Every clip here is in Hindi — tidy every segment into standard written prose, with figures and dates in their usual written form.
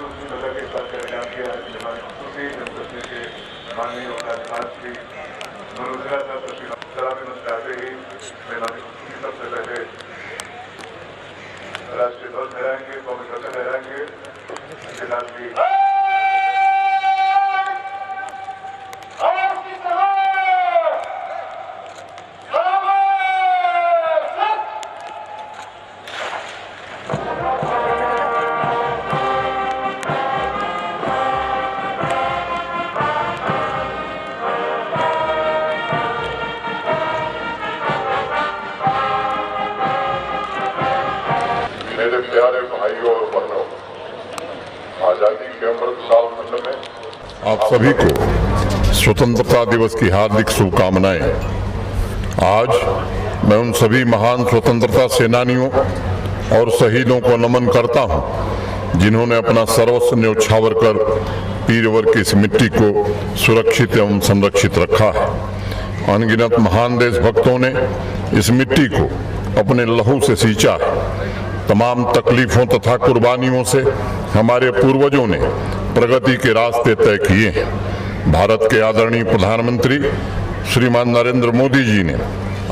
सूचना नजर के साथ कल्याण के राज्य माननीय जम्मू कश्मीर के माननीय उपराज्यपाल श्री मनोज सलामी चाहते ही सबसे पहले राष्ट्रीय ध्वज लहराएंगे, कौमी पताका लहराएंगे। मेरे प्यारे भाइयों और बहनों, आजादी के अमृत काल खंड में आप सभी को स्वतंत्रता दिवस की हार्दिक शुभकामनाएं। आज मैं उन सभी महान स्वतंत्रता सेनानियों और शहीदों को नमन करता हूं जिन्होंने अपना सर्वस्व न्यौछावर कर पीरवर की इस मिट्टी को सुरक्षित एवं संरक्षित रखा है। अनगिनत महान देशभक्तों ने इस मिट्टी को अपने लहू से सींचा है। तमाम तकलीफों तथा कुर्बानियों से हमारे पूर्वजों ने प्रगति के रास्ते तय किए हैं। भारत के आदरणीय प्रधानमंत्री श्रीमान नरेंद्र मोदी जी ने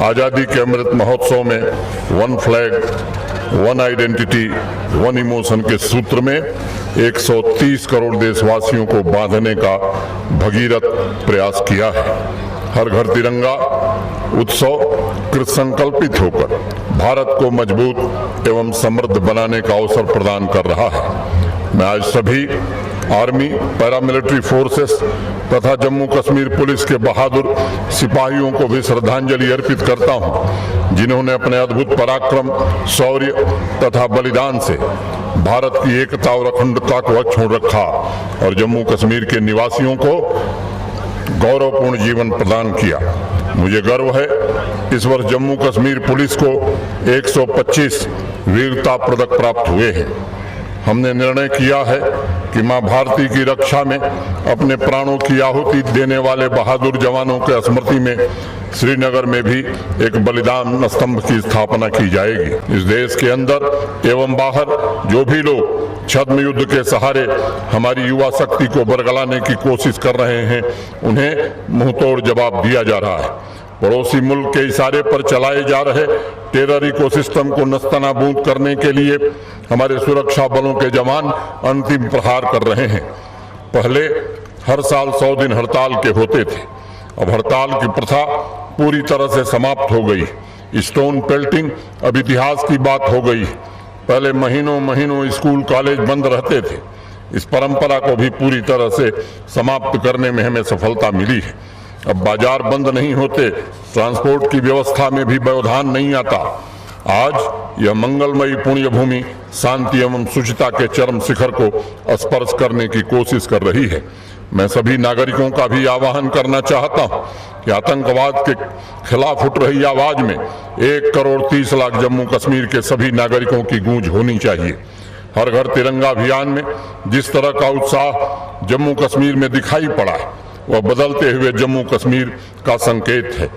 आज़ादी के अमृत महोत्सव में one flag one identity one emotion के सूत्र में 130 करोड़ देशवासियों को बांधने का भगीरथ प्रयास किया है। हर घर तिरंगा उत्सव कृत संकल्पित होकर भारत को मजबूत एवं समृद्ध बनाने का अवसर प्रदान कर रहा है। मैं आज सभी आर्मी, पैरामिलिट्री फोर्सेस तथा जम्मू कश्मीर पुलिस के बहादुर सिपाहियों को भी श्रद्धांजलि अर्पित करता हूं, जिन्होंने अपने अद्भुत पराक्रम, शौर्य तथा बलिदान से भारत की एकता और अखंडता को अक्षुण्ण रखा और जम्मू कश्मीर के निवासियों को गौरवपूर्ण जीवन प्रदान किया। मुझे गर्व है इस वर्ष जम्मू कश्मीर पुलिस को 125 वीरता पदक प्राप्त हुए हैं। हमने निर्णय किया है कि मां भारती की रक्षा में अपने प्राणों की आहुति देने वाले बहादुर जवानों के स्मृति में श्रीनगर में भी एक बलिदान स्तंभ की स्थापना की जाएगी। इस देश के अंदर एवं बाहर जो भी लोग छद्म युद्ध के सहारे हमारी युवा शक्ति को बरगलाने की कोशिश कर रहे हैं, उन्हें मुंहतोड़ जवाब दिया जा रहा है। पड़ोसी मुल्क के इशारे पर चलाए जा रहे टेरर इकोसिस्टम को नस्तनाबूद करने के लिए हमारे सुरक्षा बलों के जवान अंतिम प्रहार कर रहे हैं। पहले हर साल 100 दिन हड़ताल के होते थे, अब हड़ताल की प्रथा पूरी तरह से समाप्त हो गई। स्टोन पेल्टिंग अब इतिहास की बात हो गई। पहले महीनों महीनों स्कूल कॉलेज बंद रहते थे। इस परंपरा को भी पूरी तरह से समाप्त करने में हमें सफलता मिली है। अब बाजार बंद नहीं होते, ट्रांसपोर्ट की व्यवस्था में भी व्यवधान नहीं आता। आज यह मंगलमयी पुण्य भूमि शांति एवं शुचिता के चरम शिखर को स्पर्श करने की कोशिश कर रही है। मैं सभी नागरिकों का भी आह्वान करना चाहता हूं कि आतंकवाद के खिलाफ उठ रही आवाज में 1 करोड़ 30 लाख जम्मू कश्मीर के सभी नागरिकों की गूंज होनी चाहिए। हर घर तिरंगा अभियान में जिस तरह का उत्साह जम्मू कश्मीर में दिखाई पड़ा है, वह बदलते हुए जम्मू कश्मीर का संकेत है।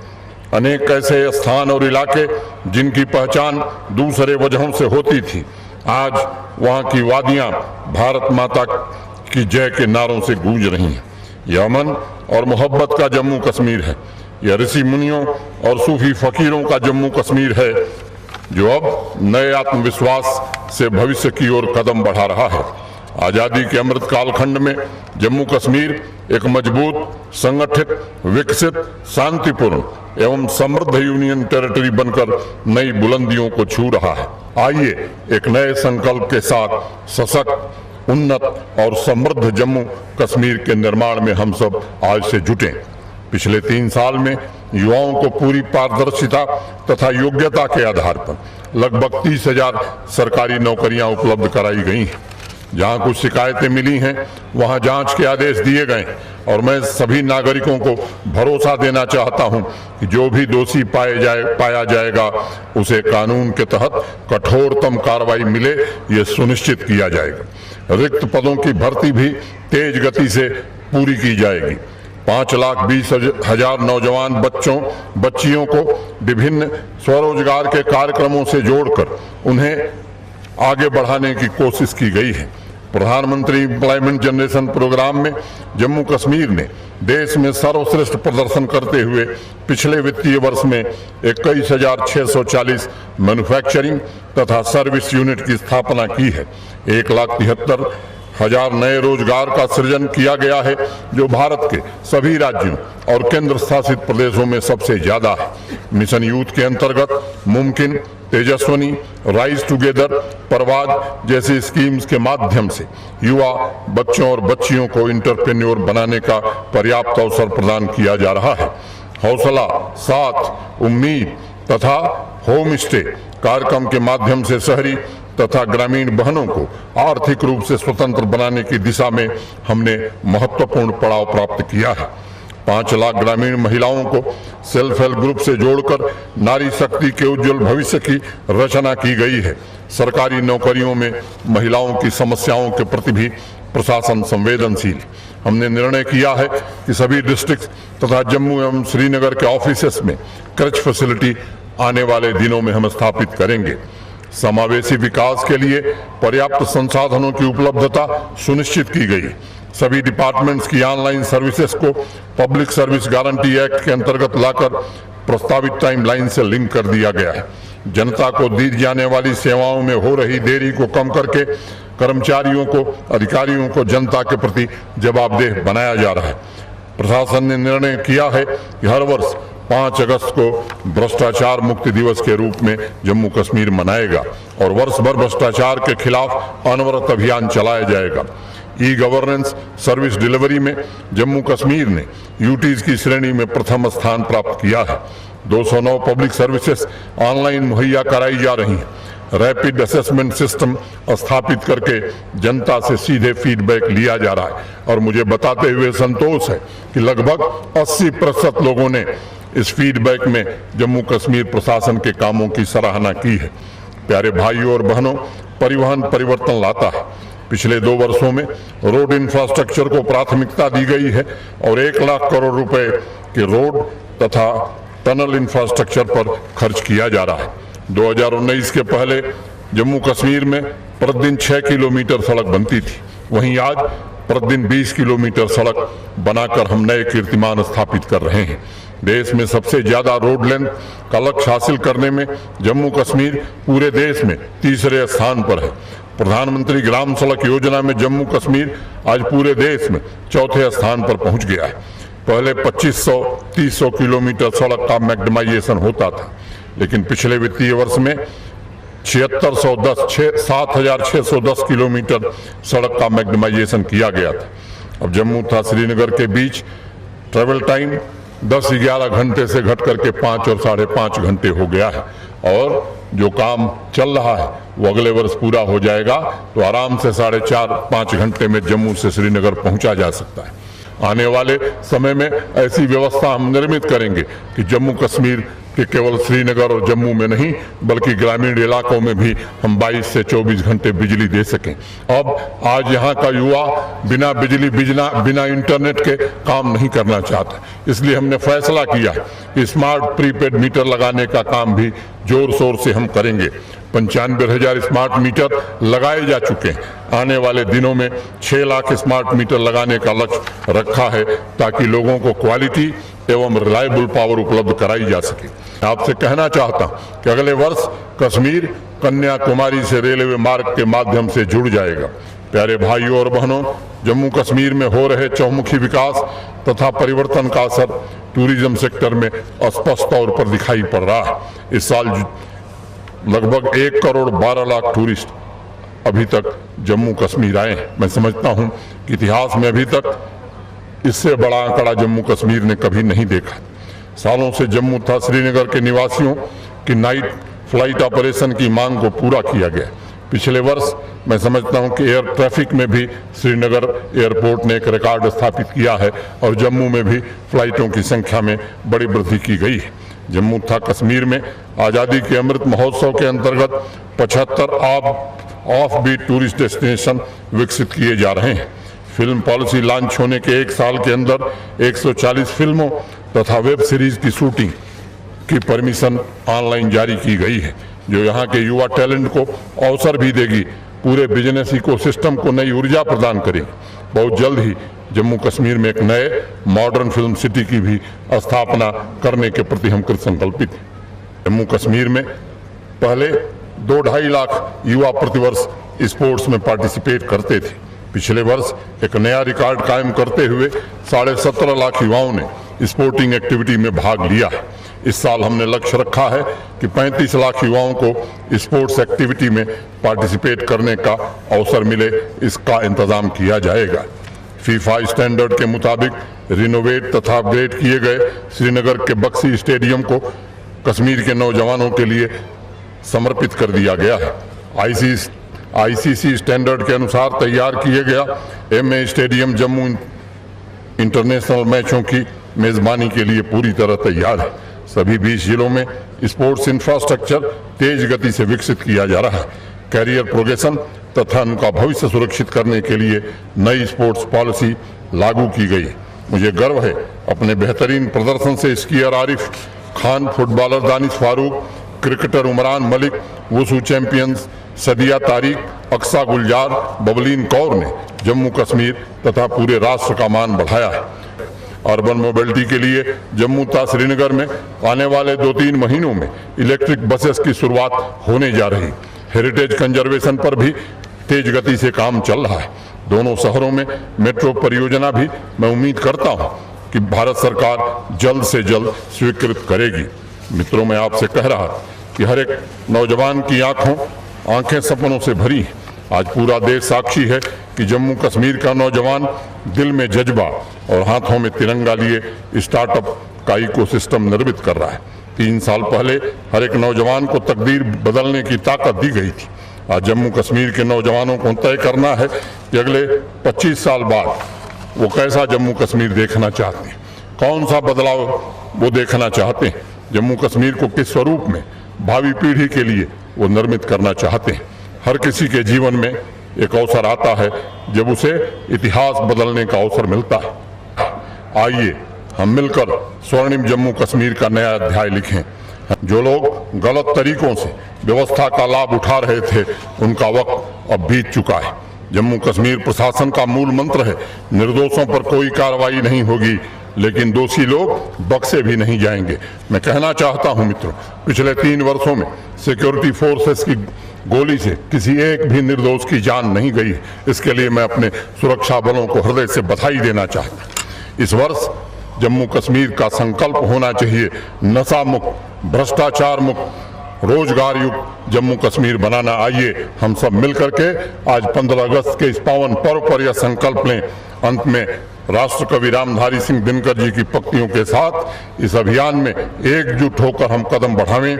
अनेक ऐसे स्थान और इलाके जिनकी पहचान दूसरे वजहों से होती थी, आज वहां की वादियां भारत माता की जय के नारों से गूंज रही हैं। यह अमन और मोहब्बत का जम्मू कश्मीर है। यह ऋषि मुनियों और सूफी फकीरों का जम्मू कश्मीर है, जो अब नए आत्मविश्वास से भविष्य की ओर कदम बढ़ा रहा है। आजादी के अमृत कालखंड में जम्मू कश्मीर एक मजबूत, संगठित, विकसित, शांतिपूर्ण एवं समृद्ध यूनियन टेरिटरी बनकर नई बुलंदियों को छू रहा है। आइए एक नए संकल्प के साथ सशक्त, उन्नत और समृद्ध जम्मू कश्मीर के निर्माण में हम सब आज से जुटें। पिछले 3 साल में युवाओं को पूरी पारदर्शिता तथा योग्यता के आधार पर लगभग 30,000 सरकारी नौकरियां उपलब्ध कराई गई हैं। जहां कुछ शिकायतें मिली हैं, वहां जांच के आदेश दिए गए और मैं सभी नागरिकों को भरोसा देना चाहता हूं कि जो भी दोषी पाया जाएगा उसे कानून के तहत कठोरतम कार्रवाई मिले, ये सुनिश्चित किया जाएगा। रिक्त पदों की भर्ती भी तेज गति से पूरी की जाएगी। 5,20,000 नौजवान बच्चियों को विभिन्न स्वरोजगार के कार्यक्रमों से जोड़कर उन्हें आगे बढ़ाने की कोशिश की गई है। प्रधानमंत्री एम्प्लॉयमेंट जनरेशन प्रोग्राम में जम्मू कश्मीर ने देश में सर्वश्रेष्ठ प्रदर्शन करते हुए पिछले वित्तीय वर्ष में 21,640 मैन्युफैक्चरिंग तथा सर्विस यूनिट की स्थापना की है। 1,73,000 नए रोजगार का सृजन किया गया है, जो भारत के सभी राज्यों और केंद्र शासित प्रदेशों में सबसे ज्यादा है। मिशन यूथ के अंतर्गत मुमकिन, तेजस्विनी, राइज टुगेदर, परवाज जैसी स्कीम्स के माध्यम से युवा बच्चों और बच्चियों को इंटरप्रेन्योर बनाने का पर्याप्त अवसर प्रदान किया जा रहा है। हौसला, साथ, उम्मीद तथा होम स्टे कार्यक्रम के माध्यम से शहरी तथा ग्रामीण बहनों को आर्थिक रूप से स्वतंत्र बनाने की दिशा में हमने महत्वपूर्ण पड़ाव प्राप्त किया है। 5 लाख ग्रामीण महिलाओं को सेल्फ हेल्प ग्रुप से जोड़कर नारी शक्ति के उज्जवल भविष्य की रचना की गई है। सरकारी नौकरियों में महिलाओं की समस्याओं के प्रति भी प्रशासन संवेदनशील। हमने निर्णय किया है कि सभी डिस्ट्रिक्ट तथा जम्मू एवं श्रीनगर के ऑफिसेस में क्रच फैसिलिटी आने वाले दिनों में हम स्थापित करेंगे। समावेशी विकास के लिए पर्याप्त संसाधनों की उपलब्धता सुनिश्चित की गई। सभी डिपार्टमेंट्स की ऑनलाइन सर्विसेज को पब्लिक सर्विस गारंटी एक्ट के अंतर्गत लाकर प्रस्तावित टाइमलाइन से लिंक कर दिया गया है। जनता को दी जाने वाली सेवाओं में हो रही देरी को कम करके कर्मचारियों को, अधिकारियों को जनता के प्रति जवाबदेह बनाया जा रहा है। प्रशासन ने निर्णय किया है कि हर वर्ष 5 अगस्त को भ्रष्टाचार मुक्ति दिवस के रूप में जम्मू कश्मीर मनाएगा और वर्ष भर भ्रष्टाचार के खिलाफ अनवरत अभियान चलाया जाएगा। ई गवर्नेंस सर्विस डिलीवरी में जम्मू कश्मीर ने यूटीज की श्रेणी में प्रथम स्थान प्राप्त किया है। 209 पब्लिक सर्विसेज ऑनलाइन मुहैया कराई जा रही हैं। रैपिड असेसमेंट सिस्टम स्थापित करके जनता से सीधे फीडबैक लिया जा रहा है और मुझे बताते हुए संतोष है कि लगभग 80% लोगों ने इस फीडबैक में जम्मू कश्मीर प्रशासन के कामों की सराहना की है। प्यारे भाइयों और बहनों, परिवहन परिवर्तन लाता है। पिछले 2 वर्षों में रोड इंफ्रास्ट्रक्चर को प्राथमिकता दी गई है और 1 लाख करोड़ रुपए के रोड तथा टनल इंफ्रास्ट्रक्चर पर खर्च किया जा रहा है। 2019 के पहले जम्मू कश्मीर में प्रतिदिन 6 किलोमीटर सड़क बनती थी, वहीं आज प्रतिदिन 20 किलोमीटर सड़क बनाकर हम नए कीर्तिमान स्थापित कर रहे हैं। देश में सबसे ज्यादा रोड लेंथ का लक्ष्य हासिल करने में जम्मू कश्मीर पूरे देश में तीसरे स्थान पर है। प्रधानमंत्री ग्राम सड़क योजना में जम्मू कश्मीर आज पूरे देश में चौथे स्थान पर पहुंच गया है। पहले 2500-3000 किलोमीटर सड़क का मैग्नेमाइजेशन होता था, लेकिन पिछले वित्तीय वर्ष में 7,610 किलोमीटर सड़क का मैग्नेमाइजेशन किया गया था। अब जम्मू तथा श्रीनगर के बीच ट्रेवल टाइम 10-11 घंटे से घट करके 5 और 5.5 घंटे हो गया है और जो काम चल रहा है वो अगले वर्ष पूरा हो जाएगा तो आराम से 4.5-5 घंटे में जम्मू से श्रीनगर पहुंचा जा सकता है। आने वाले समय में ऐसी व्यवस्था हम निर्मित करेंगे कि जम्मू कश्मीर कि केवल श्रीनगर और जम्मू में नहीं बल्कि ग्रामीण इलाकों में भी हम 22 से 24 घंटे बिजली दे सकें। अब आज यहाँ का युवा बिना बिजली बिना इंटरनेट के काम नहीं करना चाहता, इसलिए हमने फैसला किया कि स्मार्ट प्रीपेड मीटर लगाने का काम भी जोर शोर से हम करेंगे। 95,000 स्मार्ट मीटर लगाए जा चुके हैं। आने वाले दिनों में 6 लाख स्मार्ट मीटर लगाने का लक्ष्य रखा है ताकि लोगों को क्वालिटी एवं रिलायबल पावर उपलब्ध कराई जा सके। आपसे कहना चाहता हूं कि अगले वर्ष कश्मीर कन्याकुमारी से रेलवे मार्ग के माध्यम से जुड़ जाएगा। प्यारे भाइयों और बहनों, जम्मू कश्मीर में हो रहे चहुमुखी विकास तथा परिवर्तन का असर टूरिज्म सेक्टर में स्पष्ट तौर पर दिखाई पड़ रहा है। इस साल लगभग 1 करोड़ 12 लाख टूरिस्ट अभी तक जम्मू कश्मीर आए हैं। मैं समझता हूं कि इतिहास में अभी तक इससे बड़ा आंकड़ा जम्मू कश्मीर ने कभी नहीं देखा। सालों से जम्मू तथा श्रीनगर के निवासियों की नाइट फ्लाइट ऑपरेशन की मांग को पूरा किया गया। पिछले वर्ष मैं समझता हूं कि एयर ट्रैफिक में भी श्रीनगर एयरपोर्ट ने एक रिकॉर्ड स्थापित किया है और जम्मू में भी फ्लाइटों की संख्या में बड़ी वृद्धि की गई है। जम्मू तथा कश्मीर में आज़ादी के अमृत महोत्सव के अंतर्गत 75 ऑफ बीट टूरिस्ट डेस्टिनेशन विकसित किए जा रहे हैं। फिल्म पॉलिसी लॉन्च होने के 1 साल के अंदर 140 फिल्मों तथा वेब सीरीज की शूटिंग की परमिशन ऑनलाइन जारी की गई है, जो यहाँ के युवा टैलेंट को अवसर भी देगी पूरे बिजनेस इकोसिस्टम को नई ऊर्जा प्रदान करेगी। बहुत जल्द ही जम्मू कश्मीर में एक नए मॉडर्न फिल्म सिटी की भी स्थापना करने के प्रति हम कृत संकल्पित हैं। जम्मू कश्मीर में पहले 2-2.5 लाख युवा प्रतिवर्ष स्पोर्ट्स में पार्टिसिपेट करते थे। पिछले वर्ष एक नया रिकॉर्ड कायम करते हुए 17.5 लाख युवाओं ने स्पोर्टिंग एक्टिविटी में भाग लिया है। इस साल हमने लक्ष्य रखा है कि 35 लाख युवाओं को स्पोर्ट्स एक्टिविटी में पार्टिसिपेट करने का अवसर मिले, इसका इंतजाम किया जाएगा। फीफा स्टैंडर्ड के मुताबिक रिनोवेट तथा अपग्रेड किए गए श्रीनगर के बक्सी स्टेडियम को कश्मीर के नौजवानों के लिए समर्पित कर दिया गया है। आईसीसी स्टैंडर्ड के अनुसार तैयार किए गया एमए स्टेडियम जम्मू इंटरनेशनल मैचों की मेजबानी के लिए पूरी तरह तैयार है। सभी 20 जिलों में स्पोर्ट्स इंफ्रास्ट्रक्चर तेज गति से विकसित किया जा रहा है। कैरियर प्रोग्रेशन तथा उनका भविष्य सुरक्षित करने के लिए नई स्पोर्ट्स पॉलिसी लागू की गई है। मुझे गर्व है अपने बेहतरीन प्रदर्शन से skier Arif Khan, footballer Danish Farooq, cricketer Umran Malik, wushu champions Sadia Tariq, Aksa Gulzar, Bablin Kaur ने जम्मू कश्मीर तथा पूरे राष्ट्र का मान बढ़ाया है। अर्बन मोबिलिटी के लिए जम्मू तथा श्रीनगर में आने वाले 2-3 महीनों में इलेक्ट्रिक बसेस की शुरुआत होने जा रही। हेरिटेज कंजर्वेशन पर भी तेज गति से काम चल रहा है। दोनों शहरों में मेट्रो परियोजना भी मैं उम्मीद करता हूं कि भारत सरकार जल्द से जल्द स्वीकृत करेगी। मित्रों, मैं आपसे कह रहा कि हर एक नौजवान की आंखें सपनों से भरी हैं। आज पूरा देश साक्षी है कि जम्मू कश्मीर का नौजवान दिल में जज्बा और हाथों में तिरंगा लिए स्टार्टअप का इकोसिस्टम निर्मित कर रहा है। 3 साल पहले हर एक नौजवान को तकदीर बदलने की ताकत दी गई थी। आज जम्मू कश्मीर के नौजवानों को तय करना है कि अगले 25 साल बाद वो कैसा जम्मू कश्मीर देखना चाहते हैं, कौन सा बदलाव वो देखना चाहते हैं, जम्मू कश्मीर को किस स्वरूप में भावी पीढ़ी के लिए वो निर्मित करना चाहते हैं। हर किसी के जीवन में एक अवसर आता है जब उसे इतिहास बदलने का अवसर मिलता है। आइए हम मिलकर स्वर्णिम जम्मू कश्मीर का नया अध्याय लिखें। जो लोग गलत तरीकों से व्यवस्था का लाभ उठा रहे थे, उनका वक्त अब बीत चुका है। जम्मू कश्मीर प्रशासन का मूल मंत्र है, निर्दोषों पर कोई कार्रवाई नहीं होगी, लेकिन दोषी लोग बख्शे भी नहीं जाएंगे। मैं कहना चाहता हूं मित्रों, पिछले 3 वर्षों में सिक्योरिटी फोर्सेस की गोली से किसी एक भी निर्दोष की जान नहीं गई। इसके लिए मैं अपने सुरक्षा बलों को हृदय से बधाई देना चाहता हूं। इस वर्ष जम्मू कश्मीर का संकल्प होना चाहिए नशा मुक्त, भ्रष्टाचार मुक्त, रोजगार युक्त जम्मू कश्मीर बनाना। आइए हम सब मिलकर के आज 15 अगस्त के इस पावन पर्व पर यह संकल्प लें। अंत में राष्ट्र कवि रामधारी सिंह दिनकर जी की पंक्तियों के साथ इस अभियान में एकजुट होकर हम कदम बढ़ावें।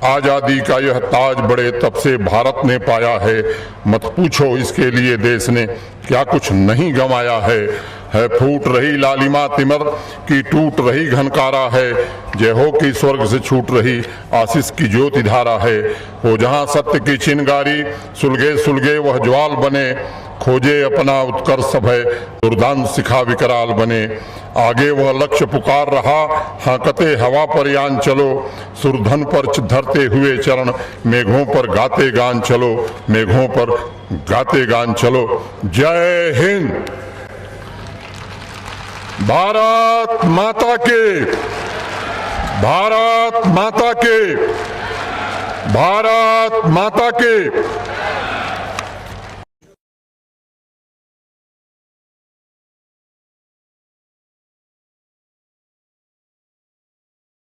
आजादी का यह ताज बड़े तब से भारत ने पाया है, मत पूछो इसके लिए देश ने क्या कुछ नहीं गंवाया है फूट रही लालिमा तिमर की, टूट रही घनकारा है, जय हो की स्वर्ग से छूट रही आशीष की ज्योति धारा है। हो जहां सत्य की चिनगारी, सुलगे सुलगे वह ज्वाल बने, खोजे अपना उत्कर्ष भय, दुर्दांत शिखा विकराल बने। आगे वह लक्ष्य पुकार रहा, हांकते हवा पर यान चलो, सुरधन पर धरते हुए चरण, मेघों पर गाते गान चलो, मेघों पर गाते गान चलो। जय हिंद। भारत माता के, भारत माता के, भारत माता के।